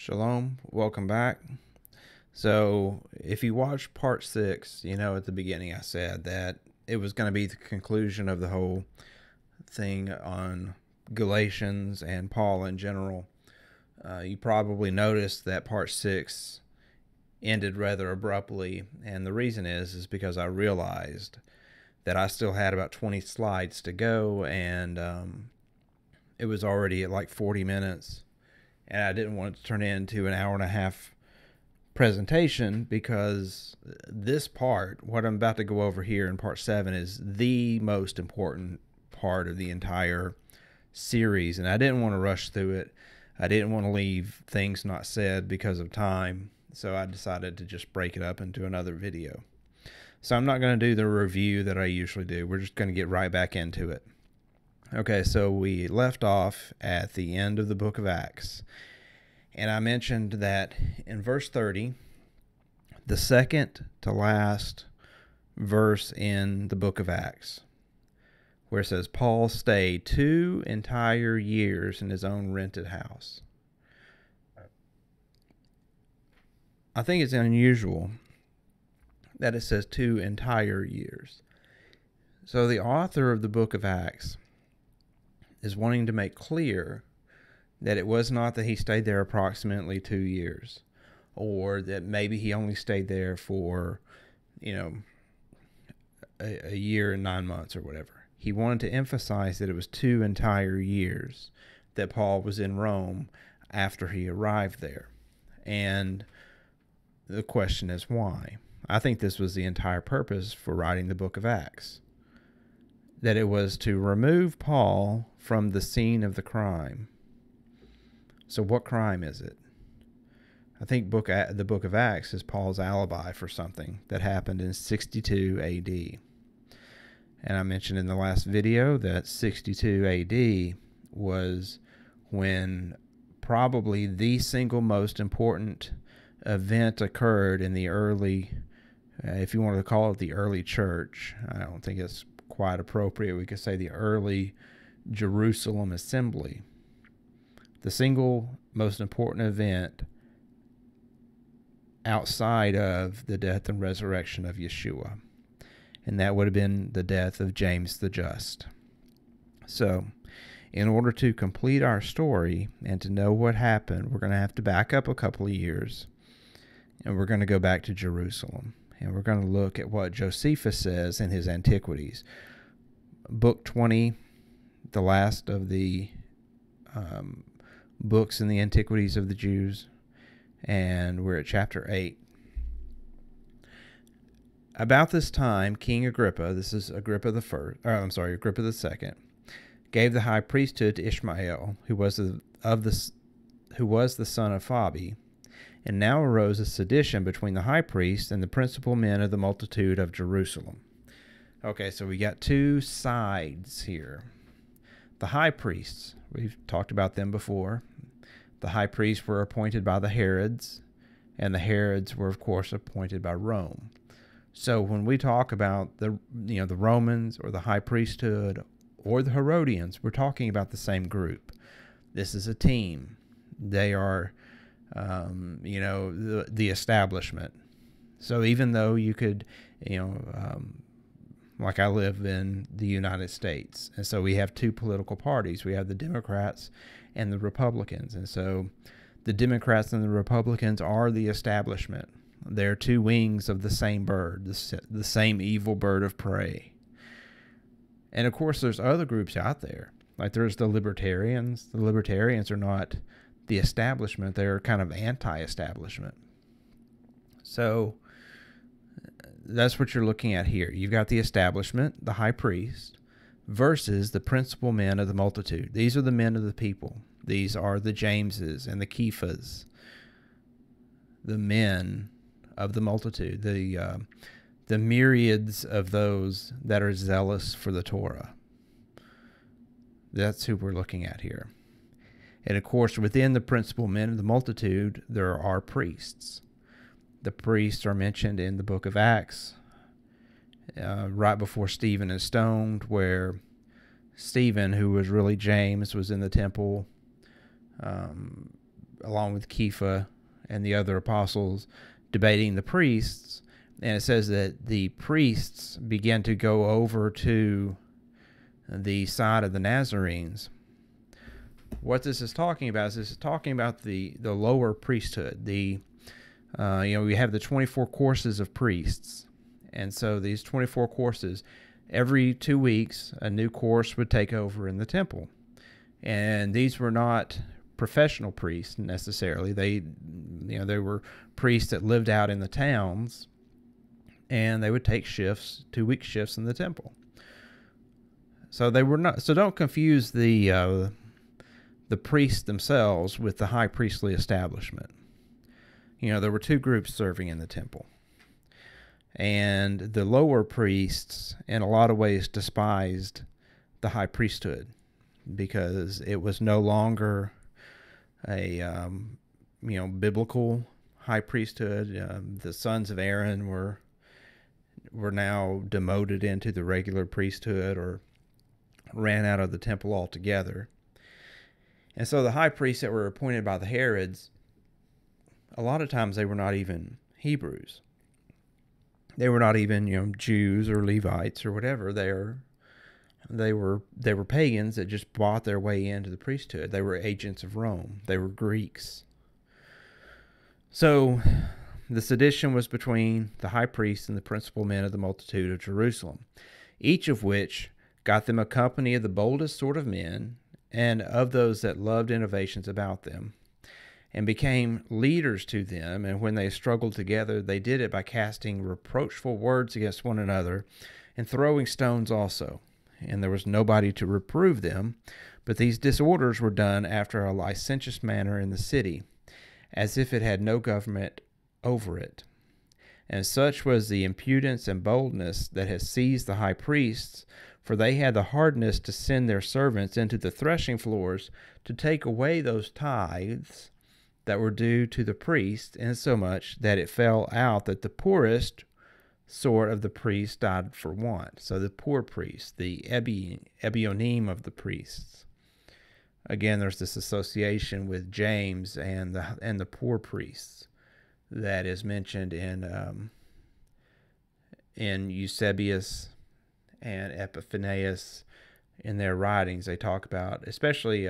Shalom, welcome back. So if you watch part 6, at the beginning I said that it was going to be the conclusion of the whole thing on Galatians and Paul in general. You probably noticed that part 6 ended rather abruptly, and the reason is because I realized that I still had about 20 slides to go, and it was already at like 40 minutes. And I didn't want it to turn into an hour and a half presentation, because this part, what I'm about to go over here in part 7, is the most important part of the entire series. And I didn't want to rush through it. I didn't want to leave things not said because of time. So I decided to just break it up into another video. So I'm not going to do the review that I usually do. We're just going to get right back into it. Okay, so we left off at the end of the book of Acts, and I mentioned that in verse 30, the second to last verse in the book of Acts, where it says, Paul stayed 2 entire years in his own rented house. I think it's unusual that it says 2 entire years. So the author of the book of Acts is wanting to make clear that it was not that he stayed there approximately 2 years, or that maybe he only stayed there for, a year and 9 months or whatever. He wanted to emphasize that it was 2 entire years that Paul was in Rome after he arrived there. And the question is why? I think this was the entire purpose for writing the book of Acts, that it was to remove Paul from the scene of the crime. So what crime is it? I think the book of Acts is Paul's alibi for something that happened in 62 AD. And I mentioned in the last video that 62 AD was when probably the single most important event occurred in the early, if you wanted to call it the early church. I don't think it's quite appropriate. We could say the early Jerusalem assembly. The single most important event outside of the death and resurrection of Yeshua. And that would have been the death of James the Just. So, in order to complete our story and to know what happened, we're going to have to back up a couple of years. And we're going to go back to Jerusalem. And we're going to look at what Josephus says in his Antiquities. Book 20, the last of the books in the Antiquities of the Jews. And we're at chapter 8. About this time, King Agrippa, this is Agrippa the Second, gave the high priesthood to Ishmael, who was the son of Phabi. And now arose a sedition between the high priest and the principal men of the multitude of Jerusalem. Okay, so we got 2 sides here. The high priests, we've talked about them before. The high priests were appointed by the Herods, and the Herods were, of course, appointed by Rome. So when we talk about the Romans or the high priesthood or the Herodians, we're talking about the same group. This is a team. They are the establishment. So even though you could, like I live in the United States, and so we have 2 political parties. We have the Democrats and the Republicans. And so the Democrats and the Republicans are the establishment. They're 2 wings of the same bird, the same evil bird of prey. And of course, there's other groups out there. Like there's the libertarians. The libertarians are not the establishment. They're kind of anti-establishment. So that's what you're looking at here. You've got the establishment, the high priest, versus the principal men of the multitude. These are the men of the people. These are the Jameses and the Kephas, the men of the multitude, the myriads of those that are zealous for the Torah. That's who we're looking at here. And of course, within the principal men of the multitude, there are priests. The priests are mentioned in the book of Acts, right before Stephen is stoned, where Stephen, who was really James, was in the temple along with Kepha and the other apostles, debating the priests. And it says that the priests began to go over to the side of the Nazarenes. What this is talking about is this is talking about the lower priesthood. We have the 24 courses of priests. And so these 24 courses, every 2 weeks, a new course would take over in the temple. And these were not professional priests necessarily. They were priests that lived out in the towns, and they would take shifts, 2-week shifts in the temple. So they were not. So don't confuse the priests themselves with the high priestly establishment. There were 2 groups serving in the temple. And the lower priests, in a lot of ways, despised the high priesthood because it was no longer a biblical high priesthood. The sons of Aaron were now demoted into the regular priesthood or ran out of the temple altogether. And so the high priests that were appointed by the Herods, a lot of times they were not even Hebrews. They were not even, Jews or Levites or whatever. They were pagans that just bought their way into the priesthood. They were agents of Rome. They were Greeks. So the sedition was between the high priest and the principal men of the multitude of Jerusalem, each of which got them a company of the boldest sort of men and of those that loved innovations about them, and became leaders to them. And when they struggled together, they did it by casting reproachful words against one another and throwing stones also. And there was nobody to reprove them, but these disorders were done after a licentious manner in the city, as if it had no government over it. And such was the impudence and boldness that had seized the high priests, for they had the hardness to send their servants into the threshing floors to take away those tithes that were due to the priest, insomuch that it fell out that the poorest sort of the priests died for want. So the poor priests, the ebionim of the priests. Again, there's this association with James and the poor priests that is mentioned in Eusebius and Epiphanius in their writings. They talk about, especially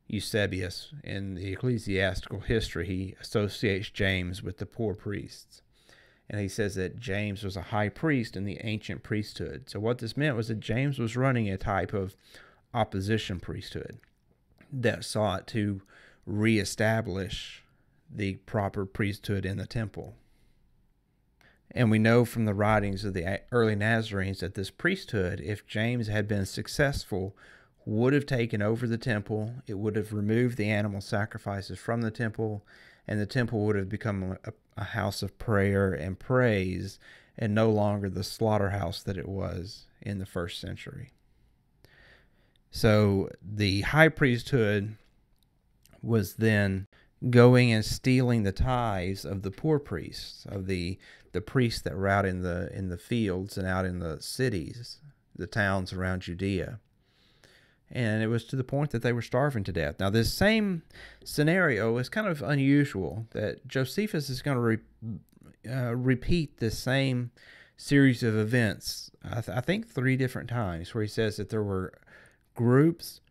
Eusebius in the ecclesiastical history, he associates James with the poor priests. And he says that James was a high priest in the ancient priesthood. So what this meant was that James was running a type of opposition priesthood that sought to reestablish the proper priesthood in the temple. And we know from the writings of the early Nazarenes that this priesthood, if James had been successful, would have taken over the temple. It would have removed the animal sacrifices from the temple, and the temple would have become a house of prayer and praise, and no longer the slaughterhouse that it was in the first century. So the high priesthood was then going and stealing the tithes of the poor priests, of the priests that were out in the fields and out in the cities, the towns around Judea. And it was to the point that they were starving to death. Now, this same scenario is kind of unusual, that Josephus is going to repeat the same series of events, I think 3 different times, where he says that there were groups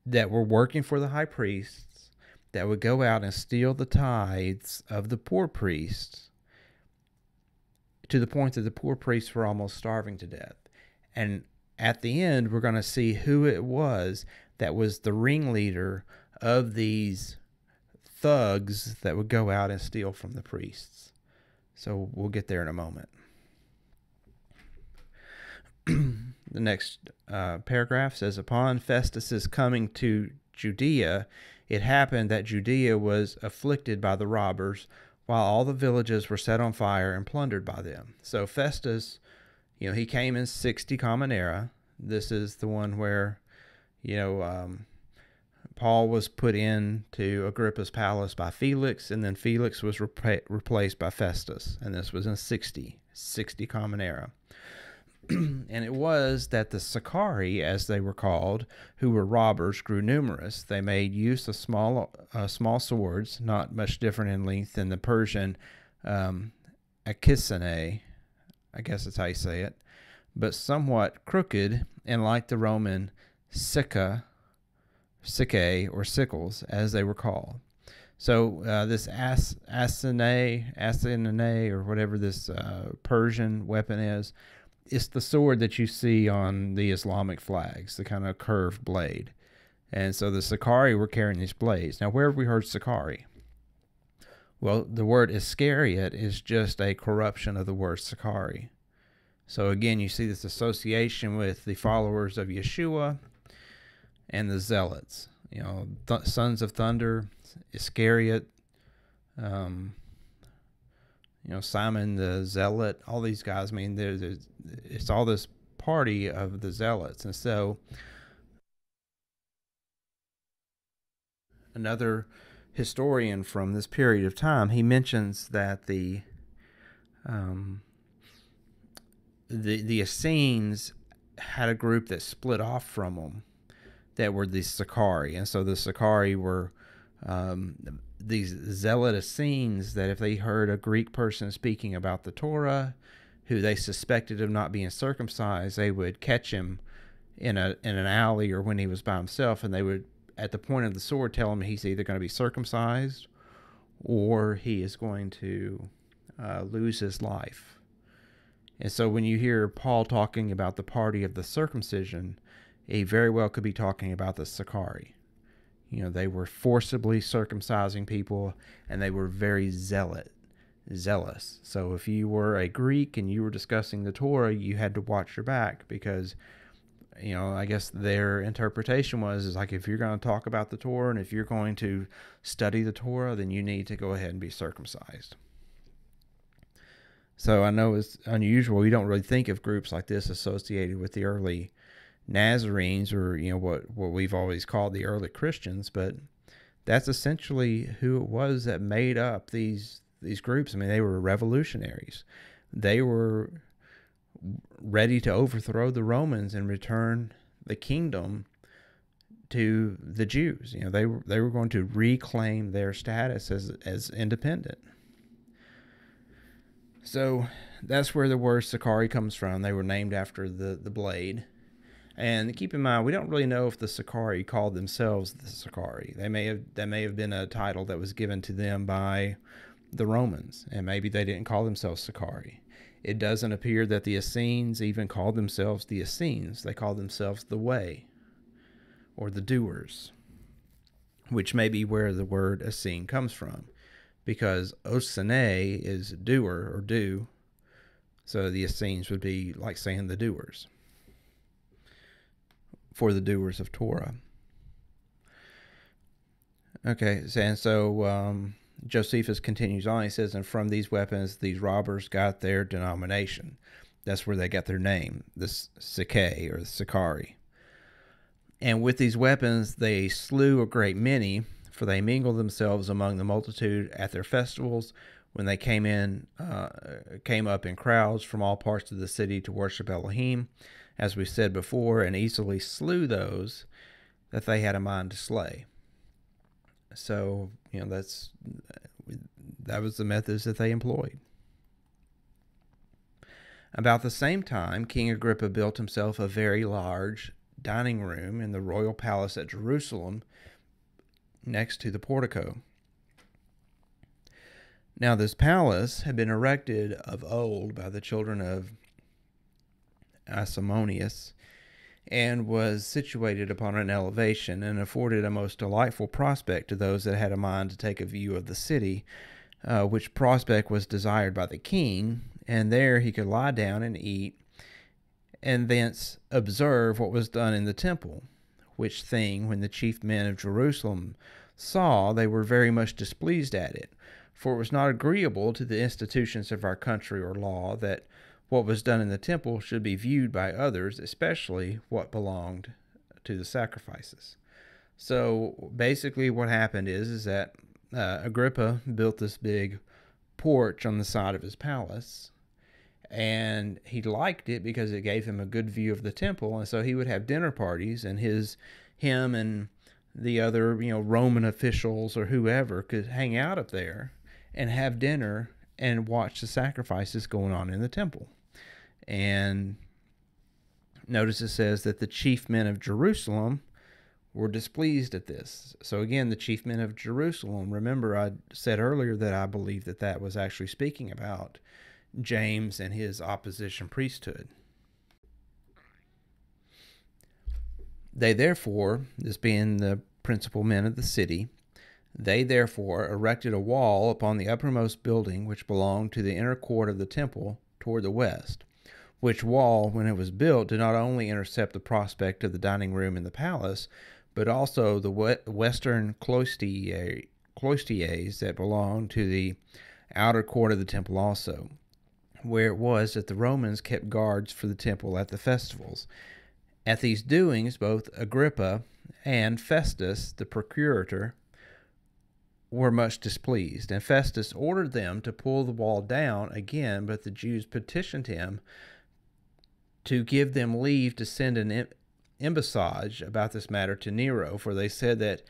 that were working for the high priests that would go out and steal the tithes of the poor priests, to the point that the poor priests were almost starving to death. And at the end, we're going to see who it was that was the ringleader of these thugs that would go out and steal from the priests. So we'll get there in a moment. The next paragraph says, upon Festus's coming to Judea, it happened that Judea was afflicted by the robbers, while all the villages were set on fire and plundered by them. So Festus, he came in 60 Common Era. This is the one where, Paul was put into Agrippa's palace by Felix, and then Felix was replaced by Festus. And this was in 60 Common Era. And it was that the Sicarii, as they were called, who were robbers, grew numerous. They made use of small swords, not much different in length than the Persian Akisane, I guess that's how you say it, but somewhat crooked, and like the Roman sicae, or sickles, as they were called. So this asinane, or whatever this Persian weapon is, it's the sword that you see on the Islamic flags, the kind of curved blade. And so the Sicarii were carrying these blades. Now, where have we heard Sicarii? Well, the word Iscariot is just a corruption of the word Sicarii. So again, you see this association with the followers of Yeshua and the zealots. You know, sons of thunder, Iscariot, Simon the Zealot, all these guys. I mean, it's all this party of the zealots. And so another historian from this period of time, he mentions that the Essenes had a group that split off from them that were the Sicarii. And so the Sicarii were these zealot Essenes that if they heard a Greek person speaking about the Torah, who they suspected of not being circumcised, they would catch him in an alley or when he was by himself, and they would, at the point of the sword, tell him he's either going to be circumcised or he is going to lose his life. And so when you hear Paul talking about the party of the circumcision, he very well could be talking about the Sicarii. You know, they were forcibly circumcising people, and they were very zealous. So if you were a Greek and you were discussing the Torah, you had to watch your back, because, you know, I guess their interpretation is like, if you're going to talk about the Torah and if you're going to study the Torah, then you need to go ahead and be circumcised. So I know it's unusual. You don't really think of groups like this associated with the early Nazarenes, or, you know, what we've always called the early Christians, but that's essentially who it was that made up these groups. I mean, they were revolutionaries. They were ready to overthrow the Romans and return the kingdom to the Jews. You know, they were going to reclaim their status as independent. So that's where the word Sicarii comes from. They were named after the blade. And keep in mind, we don't really know if the Sicarii called themselves the Sicarii. That may have been a title that was given to them by the Romans, and maybe they didn't call themselves Sicarii. It doesn't appear that the Essenes even called themselves the Essenes. They called themselves the Way, or the Doers, which may be where the word Essene comes from, because Osene is doer or do, so the Essenes would be like saying the doers, for the doers of Torah. Okay, and so Josephus continues on. He says, and from these weapons, these robbers got their denomination. That's where they got their name, the Sicae, or the Sicarii. And with these weapons, they slew a great many, for they mingled themselves among the multitude at their festivals, when they came up in crowds from all parts of the city to worship Elohim, as we said before, and easily slew those that they had a mind to slay. So, you know, that was the methods that they employed. About the same time, King Agrippa built himself a very large dining room in the royal palace at Jerusalem, next to the portico. Now, this palace had been erected of old by the children of Asamoneus, and was situated upon an elevation, and afforded a most delightful prospect to those that had a mind to take a view of the city, which prospect was desired by the king, and there he could lie down and eat, and thence observe what was done in the temple, which thing, when the chief men of Jerusalem saw, they were very much displeased at it, for it was not agreeable to the institutions of our country or law that what was done in the temple should be viewed by others, especially what belonged to the sacrifices. So basically what happened is that Agrippa built this big porch on the side of his palace, and he liked it because it gave him a good view of the temple. And so he would have dinner parties, and him and the other, Roman officials or whoever could hang out up there and have dinner and watch the sacrifices going on in the temple. And notice it says that the chief men of Jerusalem were displeased at this. So again, the chief men of Jerusalem, remember I said earlier that I believe that was actually speaking about James and his opposition priesthood. They therefore, this being the principal men of the city, they therefore erected a wall upon the uppermost building which belonged to the inner court of the temple toward the west, which wall, when it was built, did not only intercept the prospect of the dining room in the palace, but also the western cloisters that belonged to the outer court of the temple also, where it was that the Romans kept guards for the temple at the festivals. At these doings, both Agrippa and Festus, the procurator, were much displeased, and Festus ordered them to pull the wall down again, but the Jews petitioned him to give them leave to send an embassage about this matter to Nero, for they said that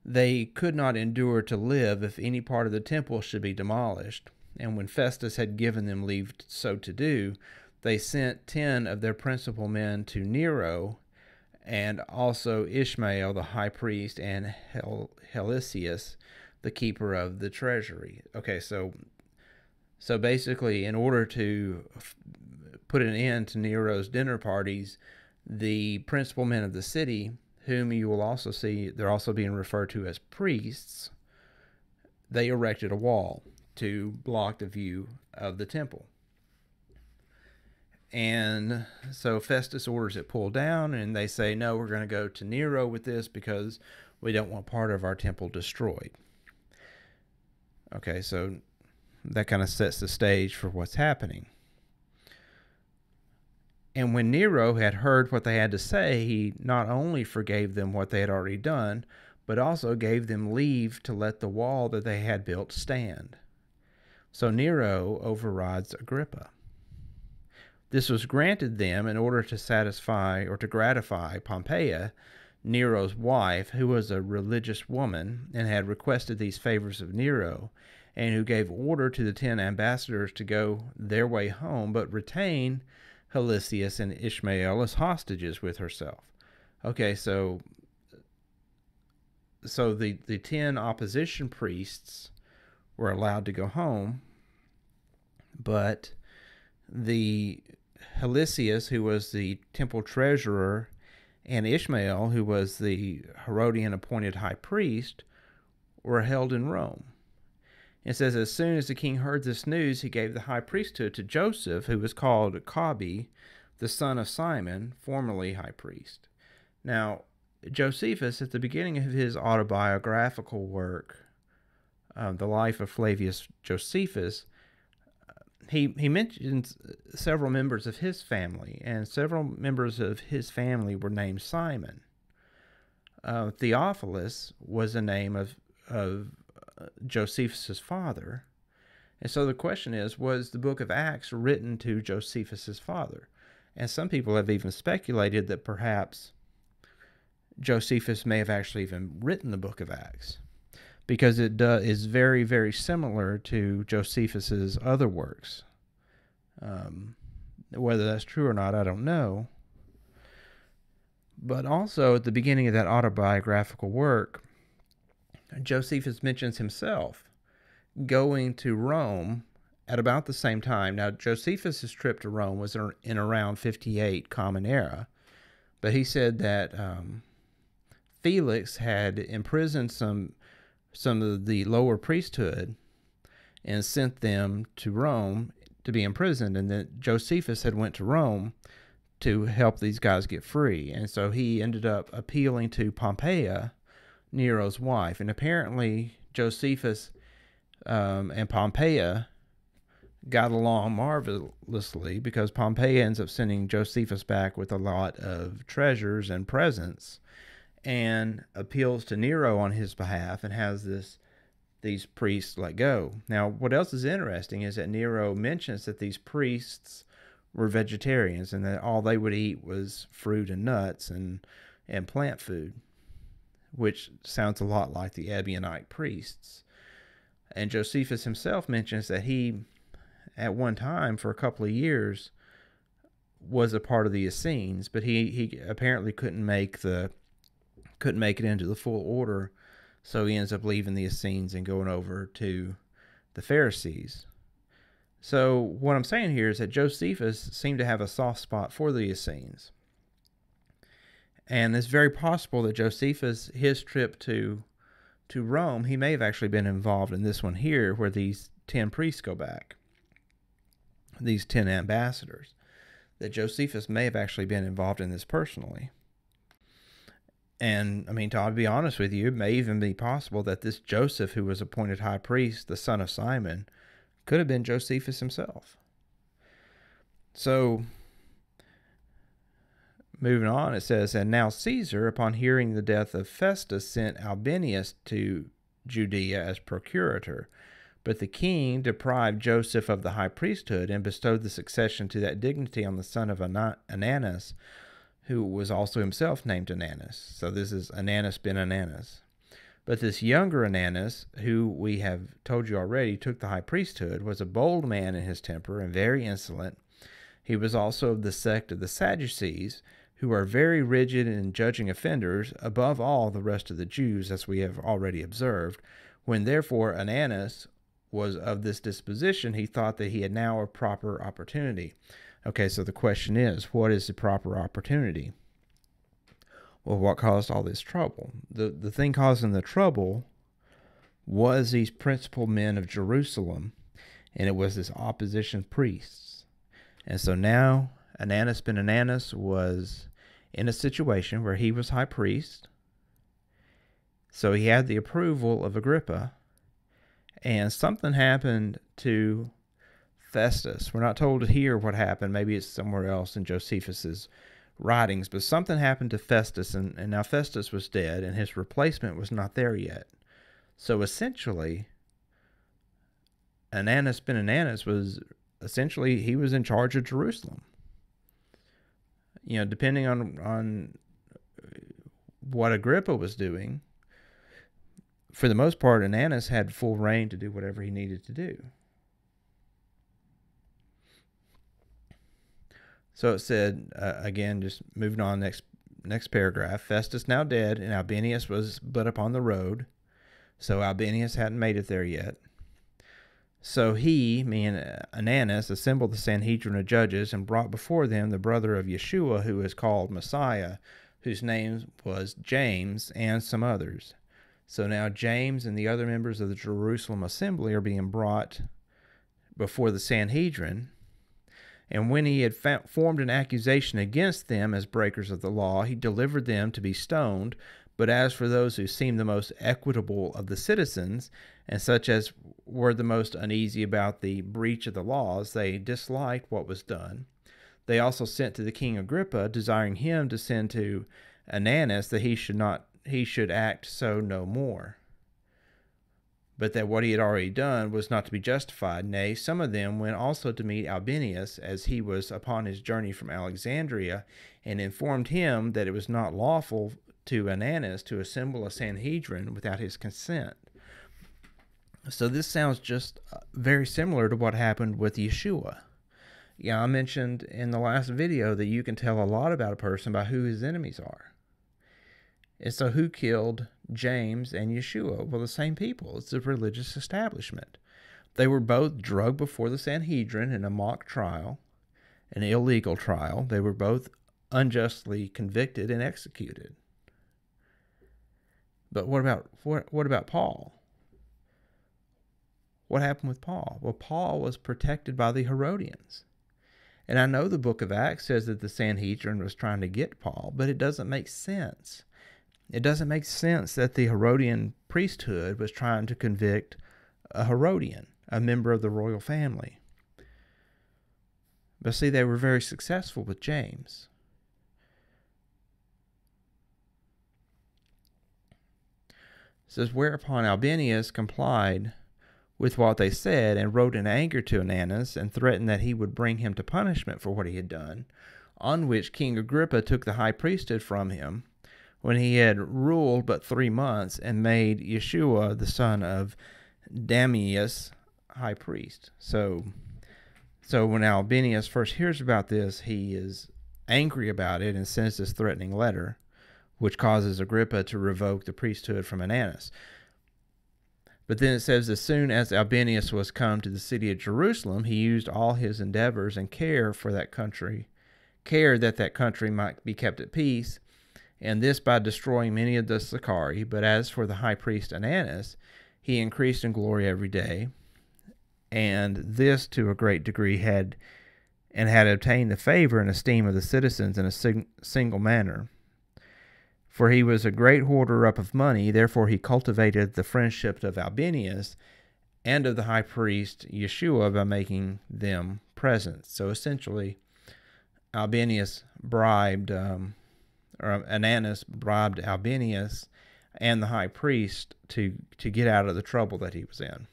they could not endure to live if any part of the temple should be demolished. And when Festus had given them leave so to do, they sent 10 of their principal men to Nero, and also Ishmael the high priest and Helicius the keeper of the treasury. Okay, so basically, in order to put an end to Nero's dinner parties, the principal men of the city, whom you will also see, they're also being referred to as priests, they erected a wall to block the view of the temple. And so Festus orders it pulled down, and they say, no, we're going to go to Nero with this because we don't want part of our temple destroyed. Okay, so that kind of sets the stage for what's happening. And when Nero had heard what they had to say, he not only forgave them what they had already done, but also gave them leave to let the wall that they had built stand. So Nero overrides Agrippa. This was granted them in order to satisfy or to gratify Pompeia, Nero's wife, who was a religious woman and had requested these favors of Nero, and who gave order to the 10 ambassadors to go their way home, but retain Helicius and Ishmael as hostages with herself. Okay, so the 10 opposition priests were allowed to go home, but the Helicius, who was the temple treasurer, and Ishmael, who was the Herodian appointed high priest, were held in Rome. It says, as soon as the king heard this news, he gave the high priesthood to Joseph, who was called Kabi, the son of Simon, formerly high priest. Now, Josephus, at the beginning of his autobiographical work, The Life of Flavius Josephus, he mentions several members of his family, and several members of his family were named Simon. Theophilus was the name of Josephus' father. And so the question is, was the book of Acts written to Josephus' father? And some people have even speculated that perhaps Josephus may have actually even written the book of Acts, because it is very, very similar to Josephus's other works. Whether that's true or not, I don't know. But also at the beginning of that autobiographical work, Josephus mentions himself going to Rome at about the same time. Now, Josephus' trip to Rome was in around 58 Common Era, but he said that Felix had imprisoned some of the lower priesthood and sent them to Rome to be imprisoned, and then Josephus had went to Rome to help these guys get free. And so he ended up appealing to Pompeia, Nero's wife, and apparently Josephus and Pompeia got along marvelously, because Pompeia ends up sending Josephus back with a lot of treasures and presents, and appeals to Nero on his behalf, and has this these priests let go. Now, what else is interesting is that Nero mentions that these priests were vegetarians and that all they would eat was fruit and nuts and plant food, which sounds a lot like the Ebionite priests. And Josephus himself mentions that he, at one time, for a couple of years, was a part of the Essenes, but he apparently couldn't make it into the full order, so he ends up leaving the Essenes and going over to the Pharisees. So what I'm saying here is that Josephus seemed to have a soft spot for the Essenes. And it's very possible that Josephus, his trip to Rome, he may have actually been involved in this one here, where these 10 priests go back, these 10 ambassadors, that Josephus may have actually been involved in this personally. And, I mean, to be honest with you, it may even be possible that this Joseph, who was appointed high priest, the son of Simon, could have been Josephus himself. So, moving on, it says, "And now Caesar, upon hearing the death of Festus, sent Albinus to Judea as procurator. But the king deprived Joseph of the high priesthood and bestowed the succession to that dignity on the son of Ananus, who was also himself named Ananus." So this is Ananus ben Ananus. "But this younger Ananus, who we have told you already took the high priesthood, was a bold man in his temper and very insolent. He was also of the sect of the Sadducees, who are very rigid in judging offenders, above all the rest of the Jews, as we have already observed. When therefore Ananus was of this disposition, he thought that he had now a proper opportunity." Okay, so the question is, what is the proper opportunity? Well, what caused all this trouble? The thing causing the trouble was these principal men of Jerusalem, and it was this opposition priests. And so now Ananus ben Ananus was in a situation where he was high priest, so he had the approval of Agrippa, and something happened to Festus. We're not told here what happened. Maybe it's somewhere else in Josephus's writings, but something happened to Festus, and now Festus was dead, and his replacement was not there yet. So essentially, Ananus ben Ananus was he was in charge of Jerusalem. You know, depending on what Agrippa was doing, for the most part, Ananus had full reign to do whatever he needed to do. So it said, again, just moving on, next paragraph, "Festus now dead, and Albinus was but upon the road." So Albinus hadn't made it there yet. "So he," meaning Ananus, "assembled the Sanhedrin of judges and brought before them the brother of Yeshua, who is called Messiah, whose name was James, and some others." So now James and the other members of the Jerusalem assembly are being brought before the Sanhedrin. "And when he had formed an accusation against them as breakers of the law, he delivered them to be stoned. But as for those who seemed the most equitable of the citizens, and such as were the most uneasy about the breach of the laws, they disliked what was done. They also sent to the king Agrippa, desiring him to send to Ananus that he should act so no more, but that what he had already done was not to be justified. Nay, some of them went also to meet Albinus as he was upon his journey from Alexandria, and informed him that it was not lawful to Ananus to assemble a Sanhedrin without his consent." So this sounds just very similar to what happened with Yeshua. Yeah, I mentioned in the last video that you can tell a lot about a person by who his enemies are. And so who killed James and Yeshua? Well, the same people. It's the religious establishment. They were both drugged before the Sanhedrin in a mock trial, an illegal trial. They were both unjustly convicted and executed. But what about Paul? What happened with Paul? Well, Paul was protected by the Herodians. And I know the book of Acts says that the Sanhedrin was trying to get Paul, but it doesn't make sense. It doesn't make sense that the Herodian priesthood was trying to convict a Herodian, a member of the royal family. But see, they were very successful with James. says, whereupon Albinus complied with what they said, and wrote in anger to Ananus, and threatened that he would bring him to punishment for what he had done. On which King Agrippa took the high priesthood from him, when he had ruled but 3 months, and made Yeshua the son of Damius high priest. So when Albinus first hears about this, he is angry about it and sends this threatening letter, which causes Agrippa to revoke the priesthood from Ananus. But then it says, as soon as Albinus was come to the city of Jerusalem, he used all his endeavors and care that that country might be kept at peace, and this by destroying many of the Sicarii. But as for the high priest Ananus, he increased in glory every day, and this to a great degree had obtained the favor and esteem of the citizens in a single manner. For he was a great hoarder up of money, therefore he cultivated the friendship of Albinus and of the high priest Yeshua by making them presents. So essentially, Albinus bribed, or Ananus bribed Albinus and the high priest to get out of the trouble that he was in.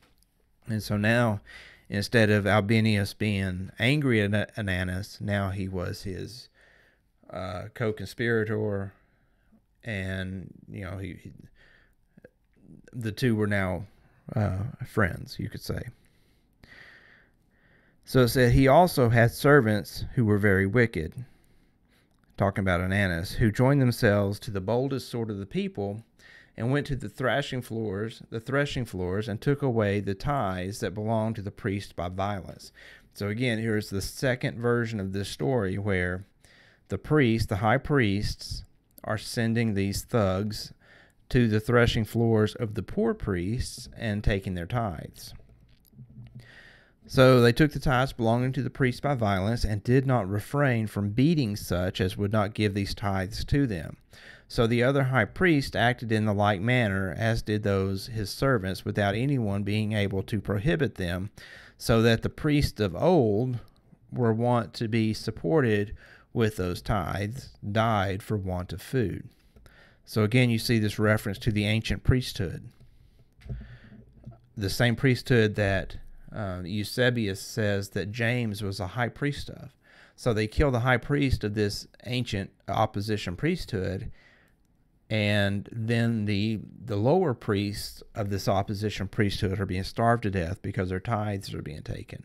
And so now, instead of Albinus being angry at Ananus, now he was his co-conspirator, and the two were now friends, you could say. So it said, he also had servants who were very wicked, talking about Ananus, who joined themselves to the boldest sort of the people, and went to the threshing floors, and took away the tithes that belonged to the priest by violence. So again, here's the second version of this story, where the high priests, are sending these thugs to the threshing floors of the poor priests and taking their tithes. So they took the tithes belonging to the priests by violence, and did not refrain from beating such as would not give these tithes to them. So the other high priest acted in the like manner, as did those his servants, without anyone being able to prohibit them, so that the priests of old were wont to be supported with those tithes, died for want of food. So again, you see this reference to the ancient priesthood, the same priesthood that Eusebius says that James was a high priest of. So they kill the high priest of this ancient opposition priesthood, and then the lower priests of this opposition priesthood are being starved to death because their tithes are being taken.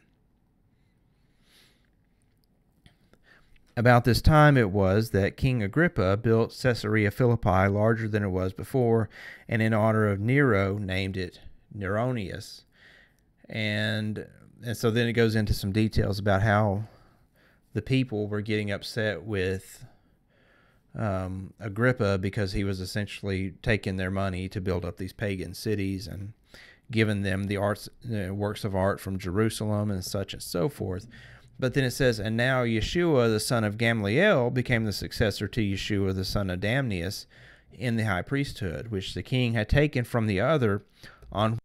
About this time it was that King Agrippa built Caesarea Philippi larger than it was before, and in honor of Nero named it Neronius. And so then it goes into some details about how the people were getting upset with Agrippa because he was essentially taking their money to build up these pagan cities and giving them the works of art from Jerusalem and such and so forth. But then it says, and now Yeshua, the son of Gamaliel, became the successor to Yeshua, the son of Damnius, in the high priesthood, which the king had taken from the other, on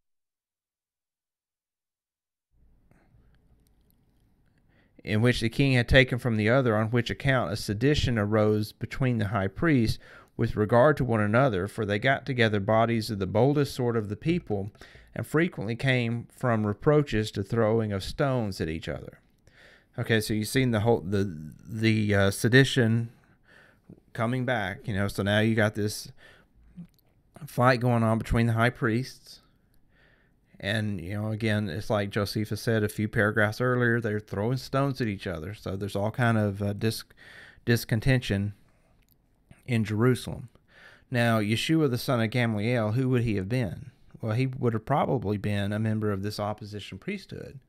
which account a sedition arose between the high priests with regard to one another, for they got together bodies of the boldest sort of the people, and frequently came from reproaches to throwing of stones at each other. Okay, so you've seen the sedition coming back, so now you got this fight going on between the high priests. And, again, it's like Josephus said a few paragraphs earlier, they're throwing stones at each other. So there's all kind of discontention in Jerusalem. Now, Yeshua, the son of Gamaliel, who would he have been? Well, he would have probably been a member of this opposition priesthood,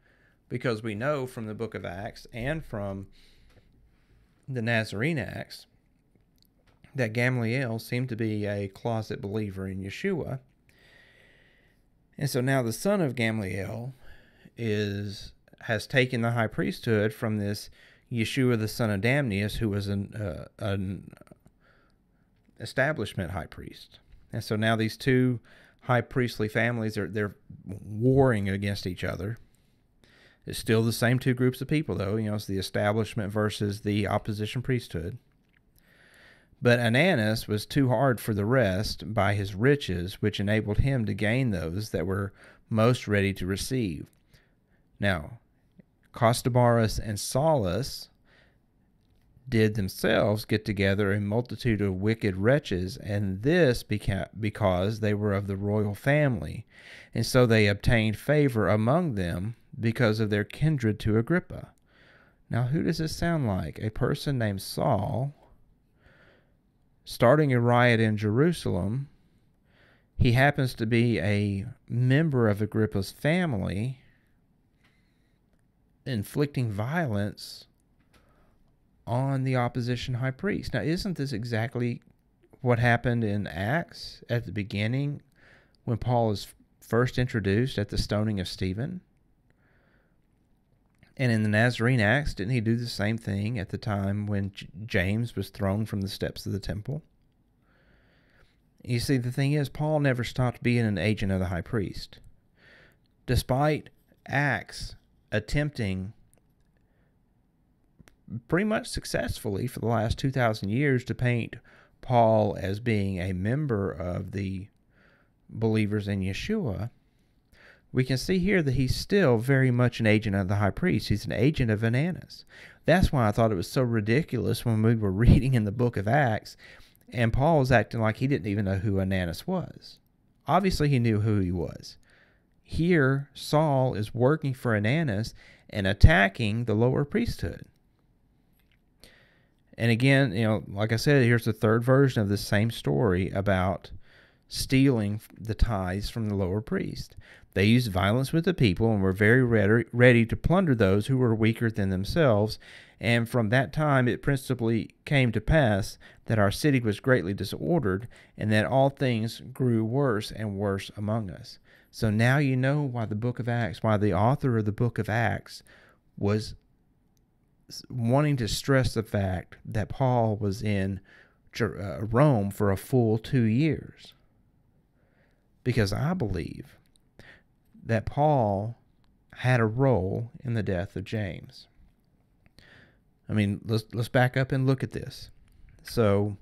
because we know from the book of Acts and from the Nazarene Acts that Gamaliel seemed to be a closet believer in Yeshua. And so now the son of Gamaliel has taken the high priesthood from this Yeshua, the son of Damnius, who was an establishment high priest. And so now these two high priestly families they're warring against each other. It's still the same two groups of people, though. It's the establishment versus the opposition priesthood. But Ananus was too hard for the rest by his riches, which enabled him to gain those that were most ready to receive. Now, Costobarus and Saulus did themselves get together a multitude of wicked wretches, and this because they were of the royal family, and so they obtained favor among them because of their kindred to Agrippa. Now, who does this sound like? A person named Saul, starting a riot in Jerusalem. He happens to be a member of Agrippa's family, inflicting violence on the opposition high priest. Now, isn't this exactly what happened in Acts at the beginning when Paul is first introduced at the stoning of Stephen? And in the Nazarene Acts, didn't he do the same thing at the time when James was thrown from the steps of the temple? You see, the thing is, Paul never stopped being an agent of the high priest. Despite Acts attempting pretty much successfully for the last 2,000 years to paint Paul as being a member of the believers in Yeshua, we can see here that he's still very much an agent of the high priest. He's an agent of Ananus. That's why I thought it was so ridiculous when we were reading in the book of Acts, and Paul was acting like he didn't even know who Ananus was. Obviously, he knew who he was. Here, Saul is working for Ananus and attacking the lower priesthood. And again, like I said, here's the third version of this same story about stealing the tithes from the lower priest. They used violence with the people and were very ready to plunder those who were weaker than themselves. And from that time, it principally came to pass that our city was greatly disordered, and that all things grew worse and worse among us. So now you know why the author of the book of Acts was wanting to stress the fact that Paul was in Rome for a full 2 years. Because I believe that Paul had a role in the death of James. I mean, let's back up and look at this. So,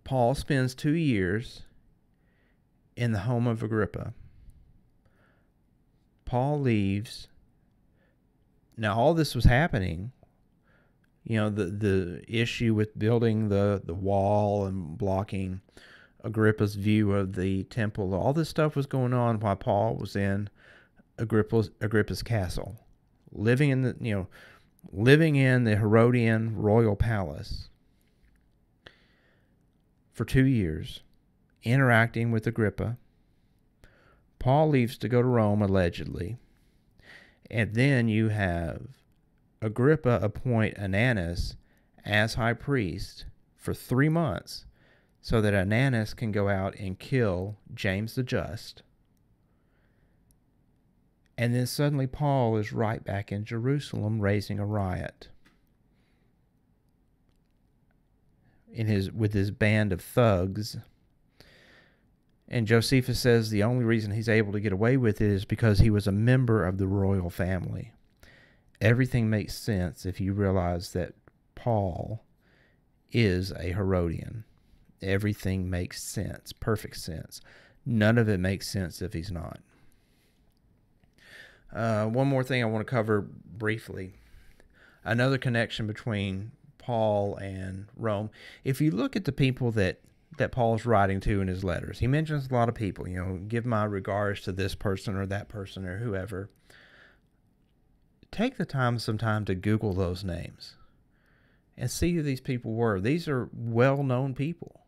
Paul spends 2 years in the home of Agrippa. Paul leaves. Now, all this was happening, the issue with building the wall and blocking Agrippa's view of the temple. All this stuff was going on while Paul was in Agrippa's castle, living in the Herodian royal palace for 2 years, interacting with Agrippa. Paul leaves to go to Rome, allegedly. And then you have Agrippa appoint Ananus as high priest for 3 months so that Ananus can go out and kill James the Just. And then suddenly Paul is right back in Jerusalem raising a riot with his band of thugs. And Josephus says the only reason he's able to get away with it is because he was a member of the royal family. Everything makes sense if you realize that Paul is a Herodian. Everything makes sense, perfect sense. None of it makes sense if he's not. One more thing I want to cover briefly. Another connection between Paul and Rome. If you look at the people that Paul's writing to in his letters, he mentions a lot of people, give my regards to this person or that person or whoever. Take the time sometime to Google those names and see who these people were. These are well-known people.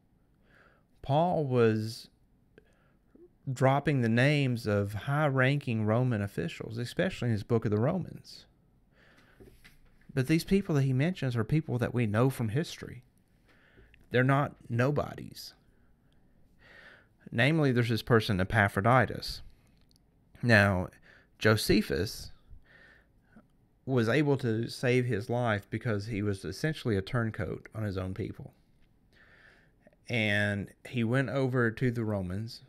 Paul was dropping the names of high-ranking Roman officials, especially in his book of the Romans. But these people that he mentions are people that we know from history. They're not nobodies. Namely, there's this person, Epaphroditus. Now, Josephus was able to save his life because he was essentially a turncoat on his own people. And he went over to the Romans.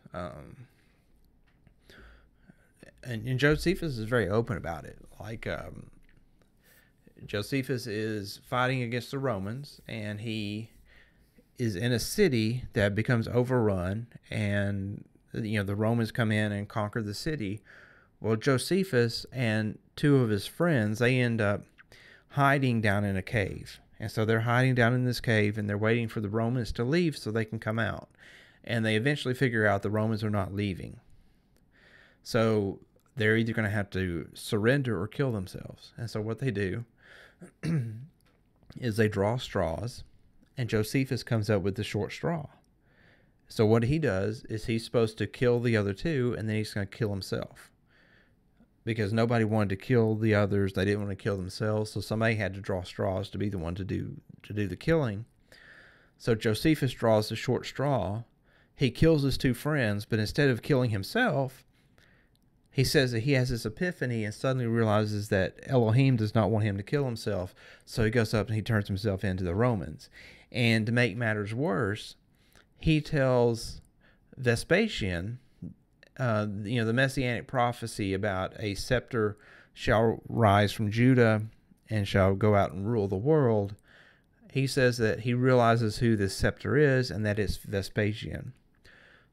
And Josephus is very open about it. Josephus is fighting against the Romans, and he is in a city that becomes overrun, and the Romans come in and conquer the city. Well, Josephus and two of his friends, they end up hiding down in a cave. And so they're hiding down in this cave, and they're waiting for the Romans to leave so they can come out. And they eventually figure out the Romans are not leaving. So they're either going to have to surrender or kill themselves. And so what they do is they draw straws, and Josephus comes up with the short straw. So what he does is he's supposed to kill the other two, and then he's going to kill himself. Because nobody wanted to kill the others. They didn't want to kill themselves. So somebody had to draw straws to be the one to do the killing. So Josephus draws the short straw. He kills his two friends, but instead of killing himself, he says that he has this epiphany and suddenly realizes that Elohim does not want him to kill himself. So he goes up and he turns himself into the Romans. And to make matters worse, he tells Vespasian, the messianic prophecy about a scepter shall rise from Judah and shall go out and rule the world. He says that he realizes who this scepter is, and that is Vespasian.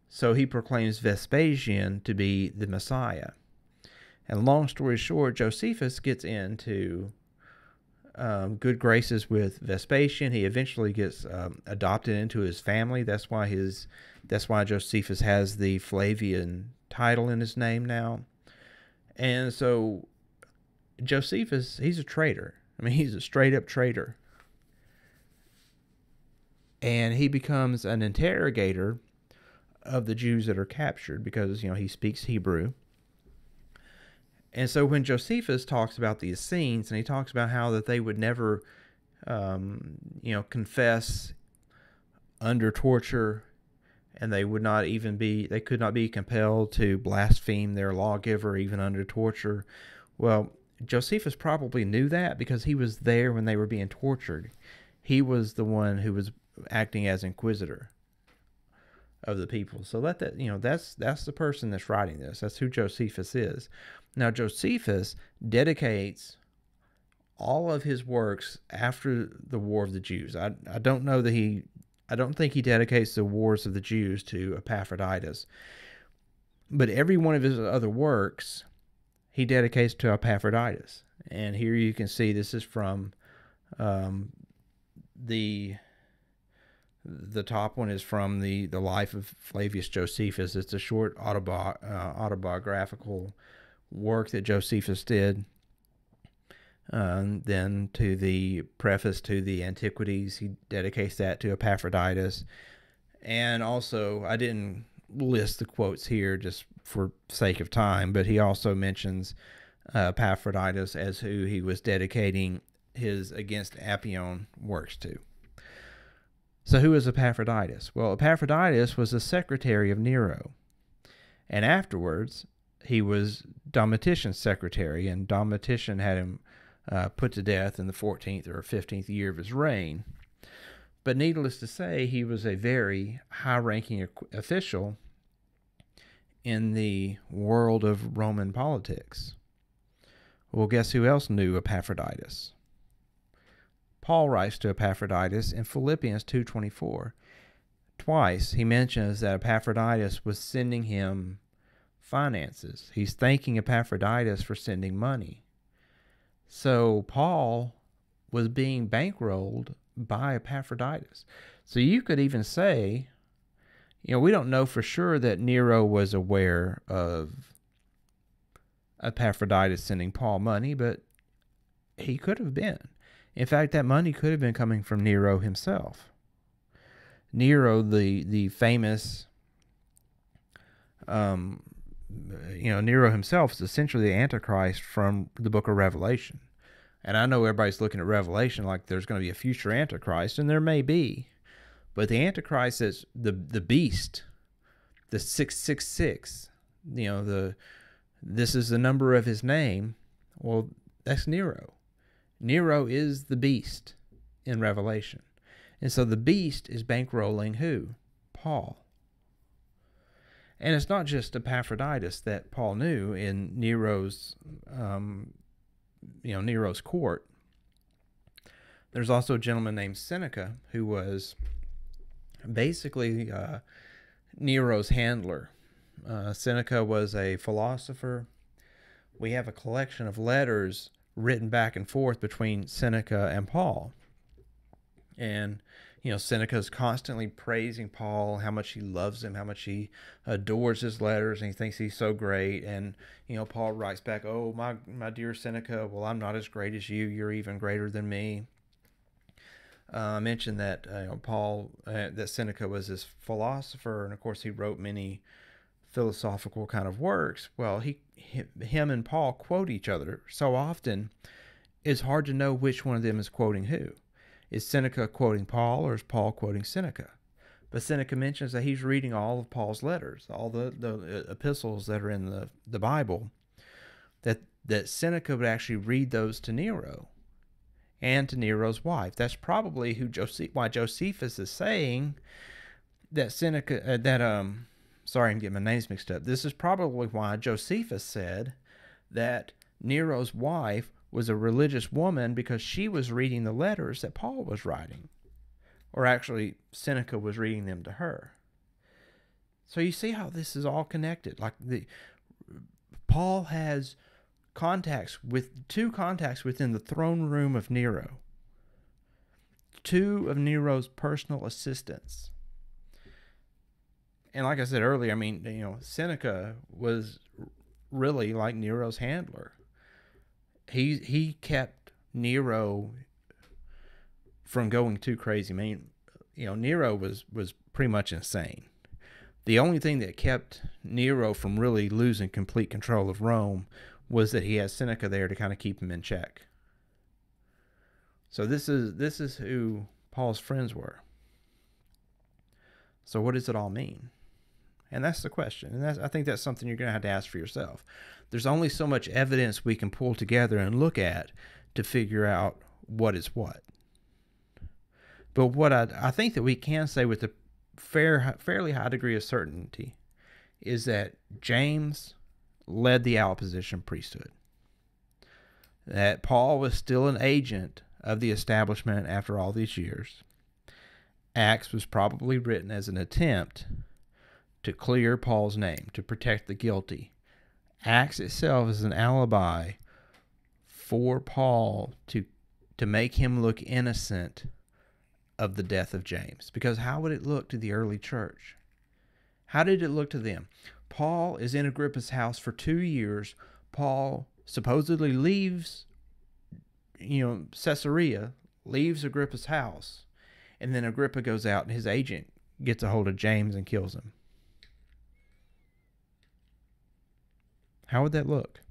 So he proclaims Vespasian to be the Messiah. And long story short, Josephus gets into good graces with Vespasian. He eventually gets adopted into his family. That's why Josephus has the Flavian title in his name now. And so Josephus, he's a traitor. I mean, he's a straight up traitor. And he becomes an interrogator of the Jews that are captured because, he speaks Hebrew. And so when Josephus talks about the Essenes, and he talks about how that they would never, confess under torture, and they could not be compelled to blaspheme their lawgiver even under torture. Well, Josephus probably knew that because he was there when they were being tortured. He was the one who was acting as inquisitor of the people. So that's the person that's writing this. That's who Josephus is. Now, Josephus dedicates all of his works after the War of the Jews. I don't think he dedicates the Wars of the Jews to Epaphroditus. But every one of his other works, he dedicates to Epaphroditus. And here you can see this is from the top one is from the life of Flavius Josephus. It's a short autobiographical work that Josephus did. Then to the preface to the Antiquities, he dedicates that to Epaphroditus. And also, I didn't list the quotes here just for sake of time, but he also mentions Epaphroditus as who he was dedicating his Against Appian works to. So who is Epaphroditus? Well, Epaphroditus was the secretary of Nero. And afterwards, he was Domitian's secretary, and Domitian had him put to death in the 14th or 15th year of his reign. But needless to say, he was a very high-ranking official in the world of Roman politics. Well, guess who else knew Epaphroditus? Paul writes to Epaphroditus in Philippians 2:24. Twice he mentions that Epaphroditus was sending him finances. He's thanking Epaphroditus for sending money. So Paul was being bankrolled by Epaphroditus. So you could even say, we don't know for sure that Nero was aware of Epaphroditus sending Paul money, but he could have been. In fact, that money could have been coming from Nero himself. Nero, the famous, Nero himself is essentially the Antichrist from the book of Revelation. And I know everybody's looking at Revelation like there's going to be a future Antichrist, and there may be. But the Antichrist is the beast, the 666, this is the number of his name. Well, that's Nero. Nero is the beast in Revelation. And so the beast is bankrolling who? Paul. And it's not just Epaphroditus that Paul knew in Nero's, Nero's court. There's also a gentleman named Seneca who was basically Nero's handler. Seneca was a philosopher. We have a collection of letters written back and forth between Seneca and Paul. And, Seneca is constantly praising Paul, how much he loves him, how much he adores his letters, and he thinks he's so great. And, Paul writes back, "Oh, my dear Seneca, well, I'm not as great as you. You're even greater than me." I mentioned that that Seneca was this philosopher, and of course he wrote many philosophical kind of works. Well, him and Paul quote each other so often, it's hard to know which one of them is quoting who. Is Seneca quoting Paul, or is Paul quoting Seneca? But Seneca mentions that he's reading all of Paul's letters, all the epistles that are in the Bible, that Seneca would actually read those to Nero and to Nero's wife. That's probably why Josephus is saying that Seneca, sorry, I'm getting my names mixed up. This is probably why Josephus said that Nero's wife was a religious woman, because she was reading the letters that Paul was writing. Or actually, Seneca was reading them to her. So you see how this is all connected. Paul has two contacts within the throne room of Nero. Two of Nero's personal assistants. And like I said earlier, Seneca was really like Nero's handler. He kept Nero from going too crazy. Nero was pretty much insane. The only thing that kept Nero from really losing complete control of Rome was that he had Seneca there to kind of keep him in check. So this is who Paul's friends were. So what does it all mean? And that's the question. And I think that's something you're going to have to ask for yourself. There's only so much evidence we can pull together and look at to figure out what is what. But what I think that we can say with a fairly high degree of certainty is that James led the opposition priesthood. That Paul was still an agent of the establishment after all these years. Acts was probably written as an attempt to clear Paul's name, to protect the guilty. Acts itself is an alibi for Paul to make him look innocent of the death of James. Because how would it look to the early church? How did it look to them? Paul is in Agrippa's house for 2 years. Paul supposedly leaves, Caesarea, leaves Agrippa's house. And then Agrippa goes out and his agent gets a hold of James and kills him. How would that look?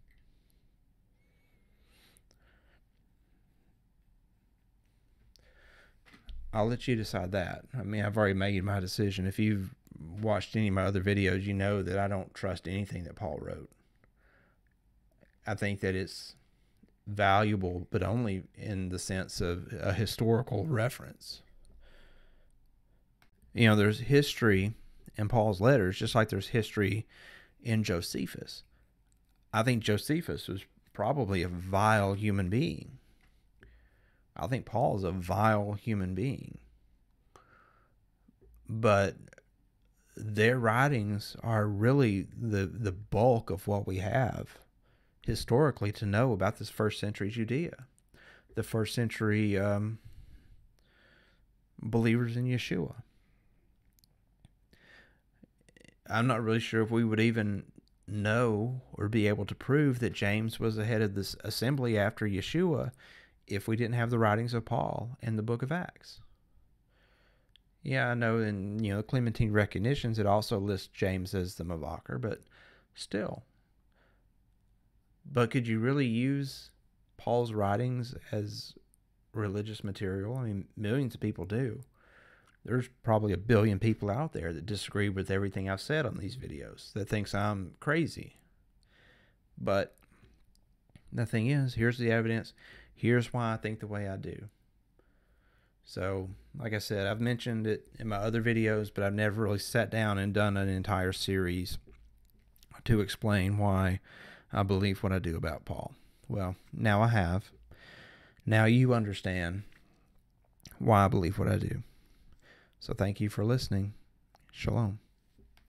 I'll let you decide that. I've already made my decision. If you've watched any of my other videos, you know that I don't trust anything that Paul wrote. I think that it's valuable, but only in the sense of a historical reference. There's history in Paul's letters, just like there's history in Josephus. I think Josephus was probably a vile human being. I think Paul is a vile human being. But their writings are really the bulk of what we have historically to know about this first century Judea. The first century believers in Yeshua. I'm not really sure if we would even know or be able to prove that James was the head of this assembly after Yeshua if we didn't have the writings of Paul in the book of Acts. Yeah, I know in Clementine recognitions it also lists James as the Mavacher, but still. But could you really use Paul's writings as religious material? Millions of people do. There's probably 1 billion people out there that disagree with everything I've said on these videos, that thinks I'm crazy. But the thing is, here's the evidence. Here's why I think the way I do. So, like I said, I've mentioned it in my other videos, but I've never really sat down and done an entire series to explain why I believe what I do about Paul. Well, now I have. Now you understand why I believe what I do. So thank you for listening. Shalom.